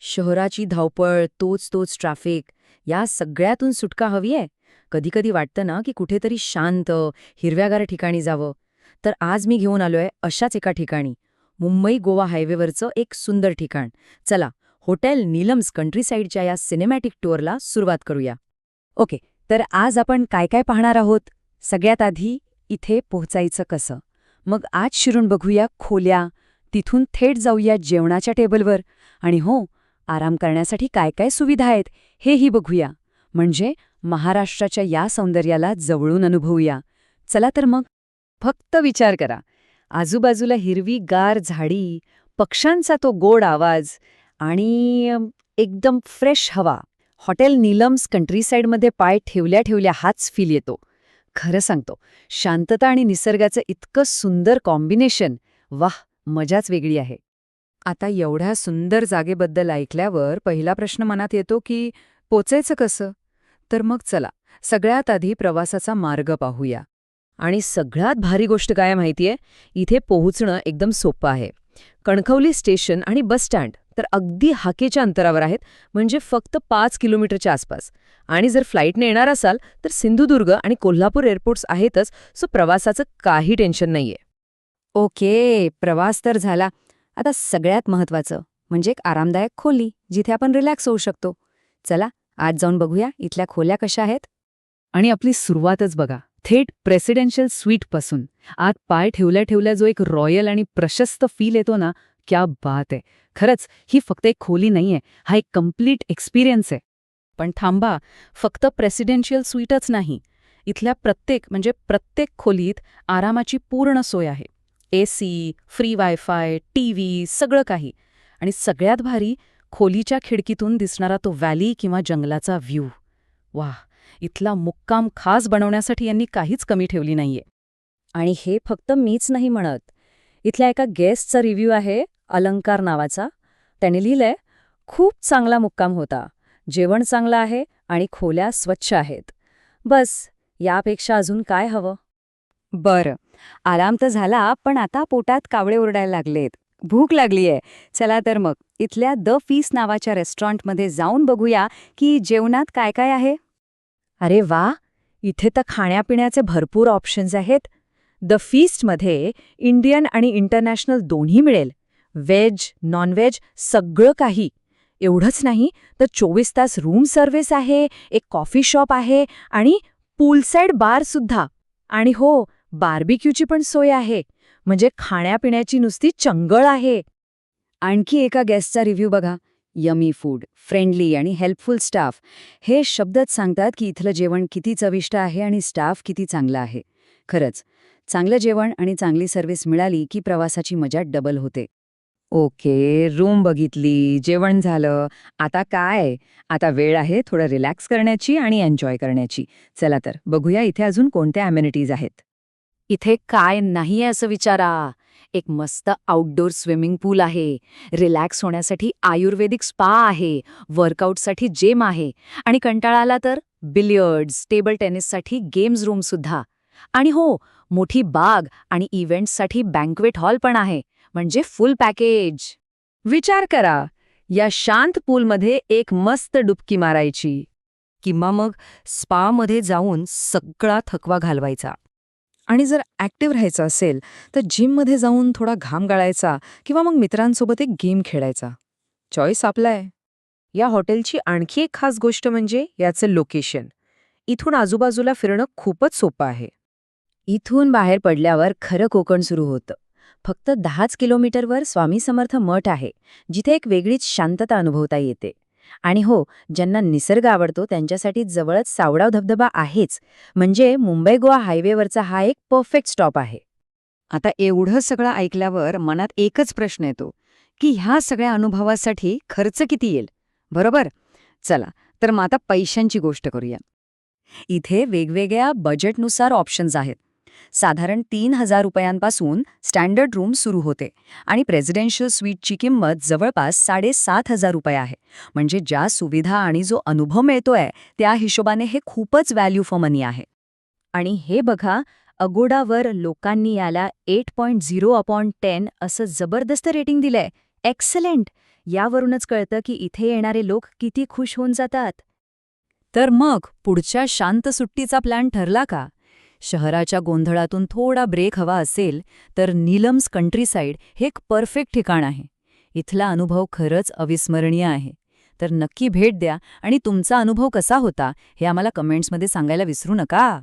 शहराची धावपळ, तोच तोच ट्रॅफिक, या सगळ्यातून सुटका हवी आहे. कधीकधी वाटतं ना की कुठेतरी शांत, हिरव्यागार ठिकाणी जावं. तर आज मी घेऊन आलोय अशाच एका ठिकाणी, मुंबई गोवा हायवेवरचं एक सुंदर ठिकाण. चला, हॉटेल नीलम्स कंट्रीसाईडच्या या सिनेमॅटिक टूरला सुरुवात करूया. ओके, तर आज आपण काय काय पाहणार आहोत? सगळ्यात आधी इथे पोहोचायचं कसं, मग आज शिरून बघूया खोल्या, तिथून थेट जाऊया जेवणाच्या टेबलवर, आणि हो, आराम करण्यासाठी काय काय सुविधा आहेत हेही बघूया. म्हणजे महाराष्ट्राच्या या सौंदर्याला जवळून अनुभवूया. चला तर मग. फक्त विचार करा, आजूबाजूला हिरवी गार झाडी, पक्ष्यांचा तो गोड आवाज आणि एकदम फ्रेश हवा. हॉटेल नीलम्स कंट्रीसाईडमध्ये पाय ठेवल्या ठेवल्या हाच फील येतो. खरं सांगतो, शांतता आणि निसर्गाचं इतकं सुंदर कॉम्बिनेशन, वाह, मजाच वेगळी आहे. आता एवढ्या सुंदर जागेबद्दल ऐकल्यावर पहिला प्रश्न मनात येतो की पोचायचं कसं? तर मग चला, सगळ्यात आधी प्रवासाचा मार्ग पाहूया. आणि सगळ्यात भारी गोष्ट काय माहितीये, इथे पोहोचणं एकदम सोपं आहे. कणकवली स्टेशन आणि बस स्टँड तर अगदी हाकेच्या अंतरावर आहेत, म्हणजे फक्त 5 किलोमीटरच्या आसपास. आणि जर फ्लाईटने येणार असाल तर सिंधुदुर्ग आणि कोल्हापूर एअरपोर्ट्स आहेतच, सो प्रवासाचं काही टेन्शन नाहीये. ओके, प्रवास तर झाला. आता सगळ्यात महत्वाचं म्हणजे एक आरामदायक खोली, जिथे आपण रिलॅक्स होऊ शकतो. चला, आज जाऊन बघूया इथल्या खोल्या कशा आहेत. आणि आपली सुरुवातच बघा, थेट प्रेसिडेन्शियल स्वीटपासून. आत पाय ठेवल्या ठेवल्या जो एक रॉयल आणि प्रशस्त फील येतो ना, क्या बात आहे. खरंच, ही फक्त एक खोली नाहीये, हा एक कम्प्लीट एक्सपिरियन्स आहे. पण थांबा, फक्त प्रेसिडेन्शियल स्वीटच नाही. इथल्या प्रत्येक खोलीत आरामाची पूर्ण सोय आहे. एसी, फ्री वायफाय, टीव्ही, सगळं काही. आणि सगळ्यात भारी, खोलीच्या खिडकीतून दिसणारा तो व्हॅली किंवा जंगलाचा व्ह्यू. वाह, इथला मुक्काम खास बनवण्यासाठी यांनी काहीच कमी ठेवली नाहीये. आणि हे फक्त मीच नाही म्हणत. इथल्या एका गेस्टचा रिव्ह्यू आहे, अलंकार नावाचा. त्याने लिहिलंय, खूप चांगला मुक्काम होता, जेवण चांगलं आहे आणि खोल्या स्वच्छ आहेत. बस, यापेक्षा अजून काय हवं? बरं, आराम तर झाला, पण आता पोटात कावळे ओरडायला लागलेत, भूक लागलीये. चला तर मग इथल्या द फीस्ट नावाच्या रेस्टॉरंटमध्ये जाऊन बघूया की जेवणात काय काय आहे. अरे वा, इथे तर खाण्यापिण्याचे भरपूर ऑप्शन्स आहेत. द फीस्टमध्ये इंडियन आणि इंटरनॅशनल दोन्ही मिळेल. व्हेज, नॉनव्हेज, सगळं काही. एवढंच नाही तर 24 तास रूम सर्व्हिस आहे, एक कॉफी शॉप आहे आणि पूलसाईड बार सुद्धा. आणि हो, बार्बिक्यूची पण सोय आहे. म्हणजे खाण्यापिण्याची नुसती चंगळ आहे. आणखी एका गेस्टचा रिव्ह्यू बघा, यमी फूड, फ्रेंडली आणि हेल्पफुल स्टाफ. हे शब्दच सांगतात की इथलं जेवण किती चविष्ट आहे आणि स्टाफ किती चांगला आहे. खरंच, चांगलं जेवण आणि चांगली सर्व्हिस मिळाली की प्रवासाची मजा डबल होते. ओके, रूम बघितली, जेवण झालं. आता काय? आता वेळ आहे थोडं रिलॅक्स करण्याची आणि एन्जॉय करण्याची. चला तर बघूया इथे अजून कोणत्या ॲमेनिटीज आहेत. इथे काय नाहीये असं विचारा. एक मस्त आउटडोर स्विमिंग पूल आहे, रिलॅक्स होण्यासाठी आयुर्वेदिक स्पा आहे, वर्कआउटसाठी जिम आहे, आणि कंटाळा आला तर बिलियर्ड्स, टेबल टेनिससाठी गेम्स रूम सुद्धा. आणि हो, मोठी बाग आणि इव्हेंट्ससाठी बँक्वेट हॉल पण आहे. म्हणजे फुल पॅकेज. विचार करा, या शांत पूलमध्ये एक मस्त डुबकी मारायची, किंवा मग स्पामध्ये जाऊन सगळा थकवा घालवायचा. आणि जर ॲक्टिव्ह राहायचं असेल तर जिममध्ये जाऊन थोडा घाम गाळायचा, किंवा मग मित्रांसोबत एक गेम खेळायचा. चॉईस आपला आहे. या हॉटेलची आणखी एक खास गोष्ट म्हणजे याचं लोकेशन. इथून आजूबाजूला फिरणं खूपच सोपं आहे. इथून बाहेर पडल्यावर खरं कोकण सुरू होतं. फक्त 10च किलोमीटरवर स्वामी समर्थ मठ आहे, जिथे एक वेगळीच शांतता अनुभवता येते. आणि हो, ज्यांना निसर्ग आवडतो त्यांच्यासाठी जवळच सावडाव धबधबा आहेच. म्हणजे मुंबई गोवा हायवेवरचा हा एक परफेक्ट स्टॉप आहे. आता एवढं सगळं ऐकल्यावर मनात एकच प्रश्न येतो की ह्या सगळ्या अनुभवासाठी खर्च किती येईल, बरोबर? चला, तर मग आता पैशांची गोष्ट करूया. इथे वेगवेगळ्या बजेटनुसार ऑप्शन्स आहेत. साधारण 3,000 रुपयांपासून स्टँडर्ड रूम सुरू होते आणि प्रेसिडेन्शियल स्वीटची किंमत जवळपास 7,500 रुपये आहे. म्हणजे ज्या सुविधा आणि जो अनुभव मिळतोय त्या हिशोबाने हे खूपच व्हॅल्यू फॉर मनी आहे. आणि हे बघा, अगोडावर लोकांनी याला 8.0/10 असं जबरदस्त रेटिंग दिलंय. एक्सलंट! यावरूनच कळतं की इथे येणारे लोक किती खुश होऊन जातात. तर मग पुढच्या शांत सुट्टीचा प्लॅन ठरला का? शहराच्या गोंधळातून थोडा ब्रेक हवा असेल तर नीलम्स कंट्रीसाईड हे एक परफेक्ट ठिकाण आहे. इथला अनुभव खरंच अविस्मरणीय आहे. तर नक्की भेट द्या आणि तुमचा अनुभव कसा होता हे आम्हाला कमेंट्समध्ये सांगायला विसरू नका.